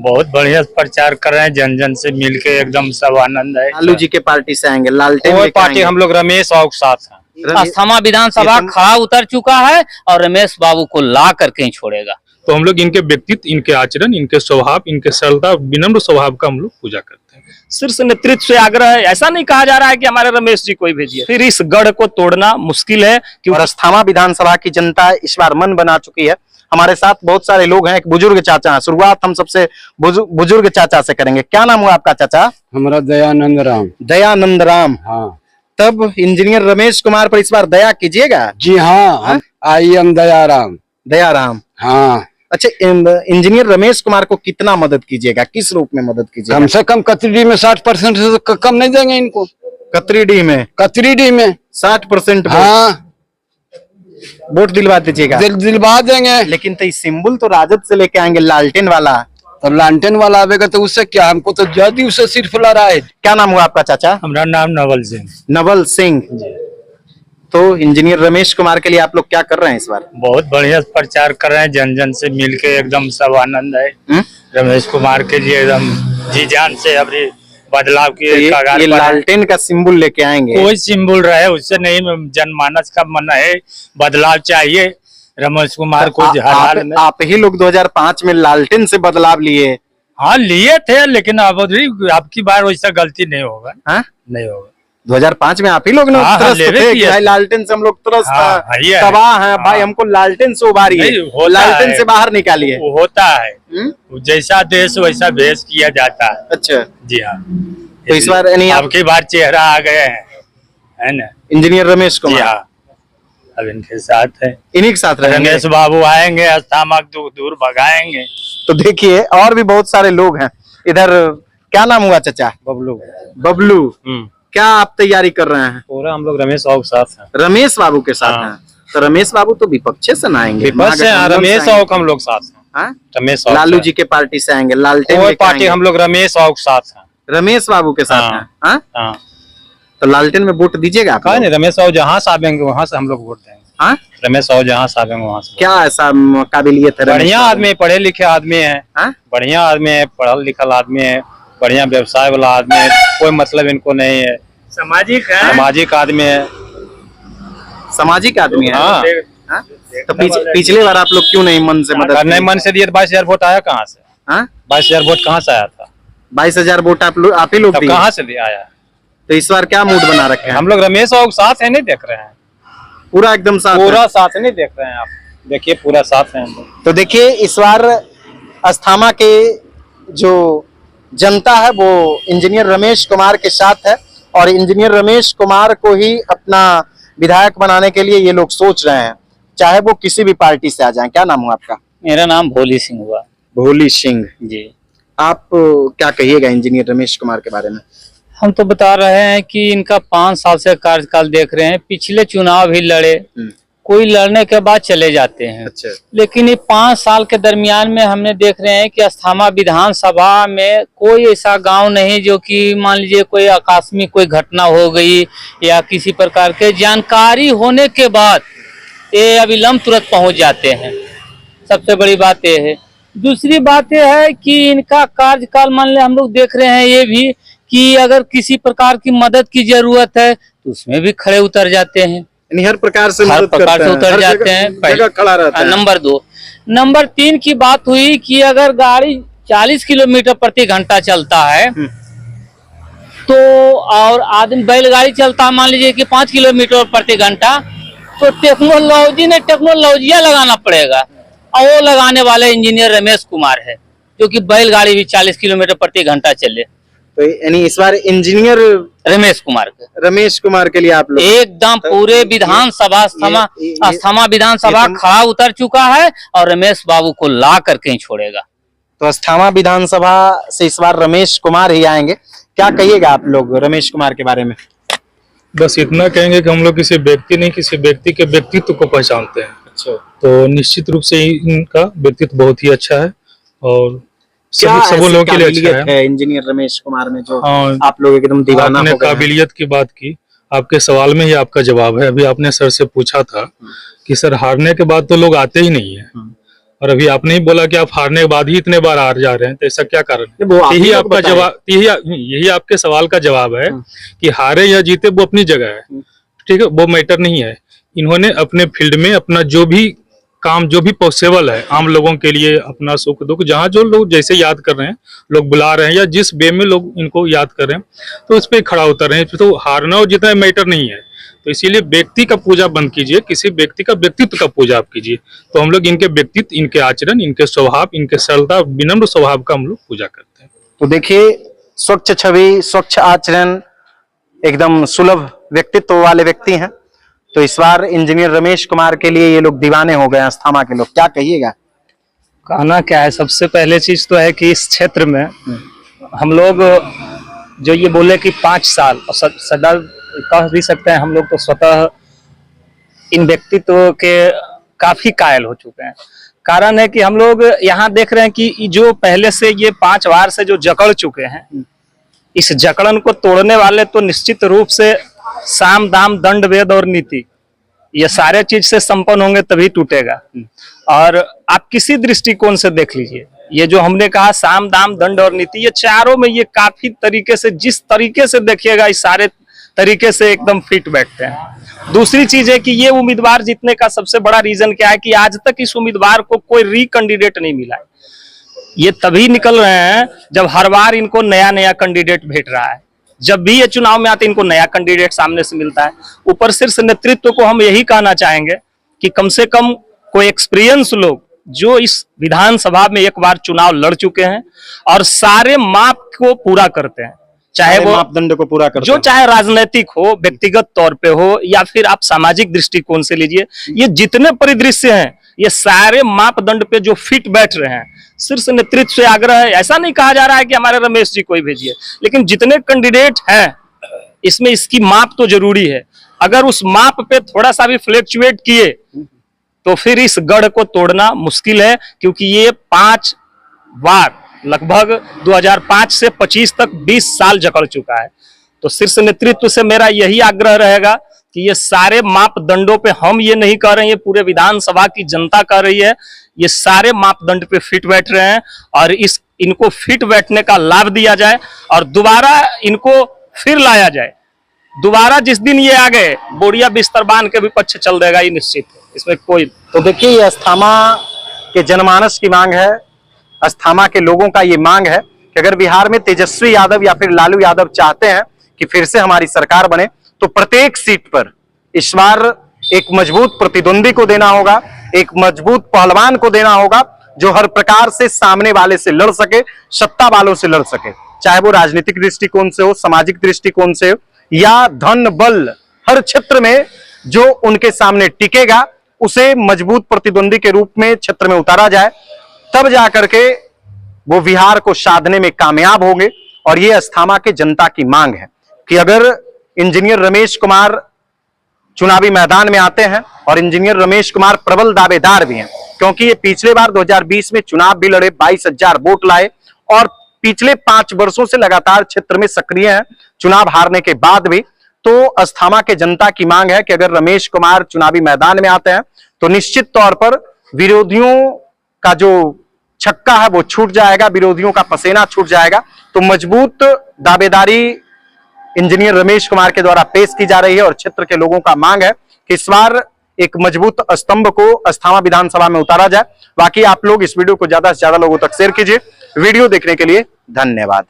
बहुत बढ़िया प्रचार कर रहे हैं, जन जन से मिलके एकदम सब आनंद है। लालू जी के पार्टी से आएंगे, लालटेन और लेके पार्टी आएंगे। हम लोग रमेश बाबू के साथ हैं। अस्थामा विधानसभा खड़ा उतर चुका है और रमेश बाबू को ला करके ही छोड़ेगा। तो हम लोग इनके व्यक्तित्व, इनके आचरण, इनके स्वभाव, इनके सरलता, विनम्र स्वभाव का हम लोग पूजा करते हैं। शीर्ष नेतृत्व से आग्रह है, ऐसा नहीं कहा जा रहा है कि हमारे रमेश जी को ही भेजिए, फिर इस गढ़ को तोड़ना मुश्किल है। और अस्थामा विधानसभा की जनता इस बार मन बना चुकी है। हमारे साथ बहुत सारे लोग हैं, एक बुजुर्ग चाचा हैं। शुरुआत हम सबसे बुजुर्ग चाचा से करेंगे। क्या नाम हुआ आपका चाचा? हमारा दयानंद राम। दयानंद राम। हाँ। तब इंजीनियर रमेश कुमार पर इस बार दया कीजिएगा। जी हाँ, आई एम दयाराम। दयाराम। हाँ। अच्छा, इंजीनियर रमेश कुमार को कितना मदद कीजिएगा, किस रूप में मदद कीजिएगा? कम से कम कतरी में 60% से कम नहीं देंगे इनको। कतरीडी में? कतरीडी में 60%। हाँ, वोट दिलवा दीजिएगा। दिलवा देंगे। लेकिन तो सिंबल तो राजद से लेके आएंगे, लालटेन वाला। तो लालटेन वाला आवेगा तो उससे क्या, हमको तो जदयू से सिर्फ लड़ाई। क्या नाम हुआ आपका चाचा? हमारा नाम नवल सिंह। नवल सिंह। तो इंजीनियर रमेश कुमार के लिए आप लोग क्या कर रहे हैं इस बार? बहुत बढ़िया प्रचार कर रहे हैं, जन जन से मिलके एकदम सब आनंद है। रमेश कुमार के लिए एकदम जी जान से अभी बदलाव की ये लालटेन का सिंबल लेके आएंगे। कोई सिंबल रहे उससे नहीं, जनमानस का मन है, बदलाव चाहिए। रमेश कुमार को आप ही लोग 2005 में लालटेन से बदलाव लिए। हाँ लिए थे, लेकिन अब आपकी बार वैसा गलती नहीं होगा। हाँ? नहीं होगा। 2005 में आप ही लोग त्रस्त थे कि भाई लालटेन से हम लोग त्रस्त तबाह हैं, भाई हमको लालटेन से उबारिए, लालटेन से बाहर निकालिए। होता है, जैसा देश वैसा भेष किया जाता है। अच्छा जी हाँ। तो इस बार आपकी बार चेहरा आ गए हैं, है ना? इंजीनियर रमेश कुमार अब इनके साथ है, इन्हीं के साथ रहेंगे। रमेश बाबू आएंगे, अस्थामा दूर भगाएंगे। तो देखिए और भी बहुत सारे लोग हैं इधर। क्या नाम हुआ चाचा? बबलू। बबलू। क्या आप तैयारी कर रहे हैं? पूरा हम लोग रमेश बाबू के साथ हैं। रमेश बाबू के साथ हैं। तो रमेश बाबू तो विपक्ष से ना आएंगे? रमेश बाबू हम लोग साथ हैं। रमेश लालू जी के पार्टी से आएंगे, लालटेन और पार्टी हम लोग रमेश बाबू के साथ हैं। रमेश बाबू के साथ हैं। तो लालटेन में वोट दीजिएगा आप? नहीं, रमेश बाबू जहाँ से आवेंगे वहाँ से हम लोग वोट देंगे। रमेश बाबू जहाँ से आवेंगे वहाँ से। क्या ऐसा काबिलियत है? बढ़िया आदमी, पढ़े लिखे आदमी है। बढ़िया आदमी है, पढ़ल लिखल आदमी है, बढ़िया व्यवसाय वाला आदमी है, कोई मतलब इनको नहीं है। सामाजिक है, सामाजिक आदमी है। सामाजिक आदमी है। हाँ? तो पिछले बार आप लोग क्यों नहीं मन से मदद? नहीं मन से दिए। 22,000 वोट आया कहाँ से? 22,000 वोट कहाँ से आया था? 22,000 वोट आप ही लोग दिए? कहाँ से आया? तो इस बार क्या मूड बना रखे हैं? हम लोग रमेश बाबू साथ है, नहीं देख रहे हैं? पूरा एकदम साथ, पूरा साथ नहीं देख रहे हैं आप? देखिए पूरा साथ है हम लोग। तो देखिए इस बार अस्थामा के जो जनता है वो इंजीनियर रमेश कुमार के साथ है और इंजीनियर रमेश कुमार को ही अपना विधायक बनाने के लिए ये लोग सोच रहे हैं, चाहे वो किसी भी पार्टी से आ जाएं। क्या नाम हुआ आपका? मेरा नाम भोली सिंह हुआ। भोली सिंह जी। आप क्या कहिएगा इंजीनियर रमेश कुमार के बारे में? हम तो बता रहे हैं कि इनका 5 साल से कार्यकाल देख रहे हैं। पिछले चुनाव भी लड़े, कोई लड़ने के बाद चले जाते हैं। अच्छा। लेकिन ये 5 साल के दरमियान में हमने देख रहे हैं कि अस्थामा विधानसभा में कोई ऐसा गांव नहीं जो कि मान लीजिए कोई आकस्मिक कोई घटना हो गई या किसी प्रकार के जानकारी होने के बाद ये अविलंब तुरंत पहुंच जाते हैं। सबसे बड़ी बात ये है। दूसरी बात यह है कि इनका कार्यकाल मान लिया हम लोग देख रहे हैं ये भी कि अगर किसी प्रकार की मदद की जरूरत है तो उसमें भी खड़े उतर जाते हैं। हर प्रकार से उतर जाते हैं, खड़ा रहता है। नंबर 2। नंबर 3 की बात हुई कि अगर गाड़ी 40 किलोमीटर प्रति घंटा चलता है तो और आदमी बैलगाड़ी चलता है मान लीजिए कि 5 किलोमीटर प्रति घंटा, तो टेक्नोलॉजिया लगाना पड़ेगा और वो लगाने वाले इंजीनियर रमेश कुमार है जो कि बैलगाड़ी भी 40 किलोमीटर प्रति घंटा चले। तो यानी इस बार इंजीनियर रमेश कुमार के लिए आप लोग एकदम पूरे विधानसभा अस्थामा विधानसभा खड़ा उतर चुका है और रमेश बाबू को ला करके ही छोड़ेगा। तो अस्थामा विधानसभा से इस बार रमेश कुमार ही आएंगे। क्या कहिएगा आप लोग रमेश कुमार के बारे में? बस इतना कहेंगे कि हम लोग किसी व्यक्ति नहीं, किसी व्यक्ति के व्यक्तित्व को पहचानते हैं। अच्छा। तो निश्चित रूप से इनका व्यक्तित्व बहुत ही अच्छा है और सब लोगों के लिए अच्छा है। इंजीनियर रमेश कुमार में जो आप लोग एकदम दीवाना हो गए हैं। काबिलियत की बात की, आपके सवाल में ही आपका जवाब है। अभी आपने सर से पूछा था कि सर हारने के बाद तो लोग आते ही नहीं है, और अभी आपने ही बोला कि आप हारने के बाद ही इतने बार हार जा रहे हैं, तो ऐसा क्या कारण है? वो आप ही यही लोग आपका बताएं। जवाब, यही आपके सवाल का जवाब है कि हारे या जीते वो अपनी जगह है, ठीक है, वो मैटर नहीं है। इन्होंने अपने फील्ड में अपना जो भी काम, जो भी पॉसिबल है आम लोगों के लिए, अपना सुख दुख जहाँ जो लोग जैसे याद कर रहे हैं, लोग बुला रहे हैं या जिस वे में लोग इनको याद कर रहे हैं, तो उस पर खड़ा उतर रहे हैं। तो हारना और जितना मैटर नहीं है, तो इसीलिए व्यक्ति का पूजा बंद कीजिए, किसी व्यक्ति का व्यक्तित्व का पूजा आप कीजिए। तो हम लोग इनके व्यक्तित्व, इनके आचरण, इनके स्वभाव, इनके सरलता, विनम्र स्वभाव का हम लोग पूजा करते हैं। तो देखिए, स्वच्छ छवि, स्वच्छ आचरण, एकदम सुलभ व्यक्तित्व वाले व्यक्ति हैं। तो इस बार इंजीनियर रमेश कुमार के लिए ये लोग दीवाने हो गए, अस्थामा के लोग, क्या कहिएगा? कहना क्या है, सबसे पहले चीज तो है कि इस क्षेत्र में हम लोग जो ये बोले कि 5 साल और सदा कह भी सकते हैं, हम लोग तो स्वतः इन व्यक्तित्व के काफी कायल हो चुके हैं। कारण है कि हम लोग यहाँ देख रहे हैं कि जो पहले से ये 5 बार से जो जकड़ चुके हैं, इस जकड़न को तोड़ने वाले तो निश्चित रूप से साम दाम दंड वेद और नीति, ये सारे चीज से संपन्न होंगे तभी टूटेगा। और आप किसी दृष्टिकोण से देख लीजिए, ये जो हमने कहा साम दाम दंड और नीति, ये चारों में ये काफी तरीके से, जिस तरीके से देखिएगा, इस सारे तरीके से एकदम फिट बैठते हैं। दूसरी चीज है कि ये उम्मीदवार जीतने का सबसे बड़ा रीजन क्या है कि आज तक इस उम्मीदवार को कोई रीकैंडिडेट नहीं मिला है। ये तभी निकल रहे हैं जब हर बार इनको नया नया कैंडिडेट भेट रहा है। जब भी ये चुनाव में आते इनको नया कैंडिडेट सामने से मिलता है। ऊपर शीर्ष नेतृत्व को हम यही कहना चाहेंगे कि कम से कम कोई एक्सपीरियंस लोग जो इस विधानसभा में एक बार चुनाव लड़ चुके हैं और सारे माप को पूरा करते हैं, चाहे वो मापदंड को पूरा करते जो हैं। चाहे राजनीतिक हो, व्यक्तिगत तौर पे हो, या फिर आप सामाजिक दृष्टिकोण से लीजिए, ये जितने परिदृश्य हैं ये सारे मापदंड पे जो फिट बैठ रहे हैं। शीर्ष नेतृत्व से आग्रह है, ऐसा नहीं कहा जा रहा है कि हमारे रमेश जी को ही भेजिए, लेकिन जितने कैंडिडेट हैं इसमें इसकी माप तो जरूरी है। अगर उस माप पे थोड़ा सा भी फ्लैक्चुएट किए तो फिर इस गढ़ को तोड़ना मुश्किल है, क्योंकि ये 5 बार लगभग 2005 से 25 तक 20 साल जकड़ चुका है। तो शीर्ष नेतृत्व से मेरा यही आग्रह रहेगा कि ये सारे मापदंडों पे, हम ये नहीं कह रहे हैं, ये पूरे विधानसभा की जनता कह रही है, ये सारे मापदंड पे फिट बैठ रहे हैं और इनको फिट बैठने का लाभ दिया जाए और दोबारा इनको फिर लाया जाए। दोबारा जिस दिन ये आ गए, बोरिया बिस्तर बांध के विपक्ष चल देगा, ये निश्चित है, इसमें कोई। तो देखिए, ये अस्थामा के जनमानस की मांग है, अस्थामा के लोगों का ये मांग है कि अगर बिहार में तेजस्वी यादव या फिर लालू यादव चाहते हैं कि फिर से हमारी सरकार बने, तो प्रत्येक सीट पर इस बार एक मजबूत प्रतिद्वंदी को देना होगा, एक मजबूत पहलवान को देना होगा जो हर प्रकार से सामने वाले से लड़ सके, सत्ता वालों से लड़ सके, चाहे वो राजनीतिक दृष्टिकोण से हो, सामाजिक दृष्टिकोण से हो, या धन बल, हर क्षेत्र में जो उनके सामने टिकेगा उसे मजबूत प्रतिद्वंदी के रूप में क्षेत्र में उतारा जाए, तब जाकर के वो बिहार को साधने में कामयाब होंगे। और ये अस्थामा के जनता की मांग है कि अगर इंजीनियर रमेश कुमार चुनावी मैदान में आते हैं, और इंजीनियर रमेश कुमार प्रबल दावेदार भी हैं, क्योंकि ये पिछले बार 2020 में चुनाव भी लड़े, 22,000 वोट लाए और पिछले 5 वर्षों से लगातार क्षेत्र में सक्रिय हैं, चुनाव हारने के बाद भी। तो अस्थामा के जनता की मांग है कि अगर रमेश कुमार चुनावी मैदान में आते हैं तो निश्चित तौर पर विरोधियों का जो छक्का है वो छूट जाएगा, विरोधियों का पसीना छूट जाएगा। तो मजबूत दावेदारी इंजीनियर रमेश कुमार के द्वारा पेश की जा रही है और क्षेत्र के लोगों का मांग है कि इस बार एक मजबूत स्तंभ को अस्थामा विधानसभा में उतारा जाए। बाकी आप लोग इस वीडियो को ज्यादा से ज्यादा लोगों तक शेयर कीजिए। वीडियो देखने के लिए धन्यवाद।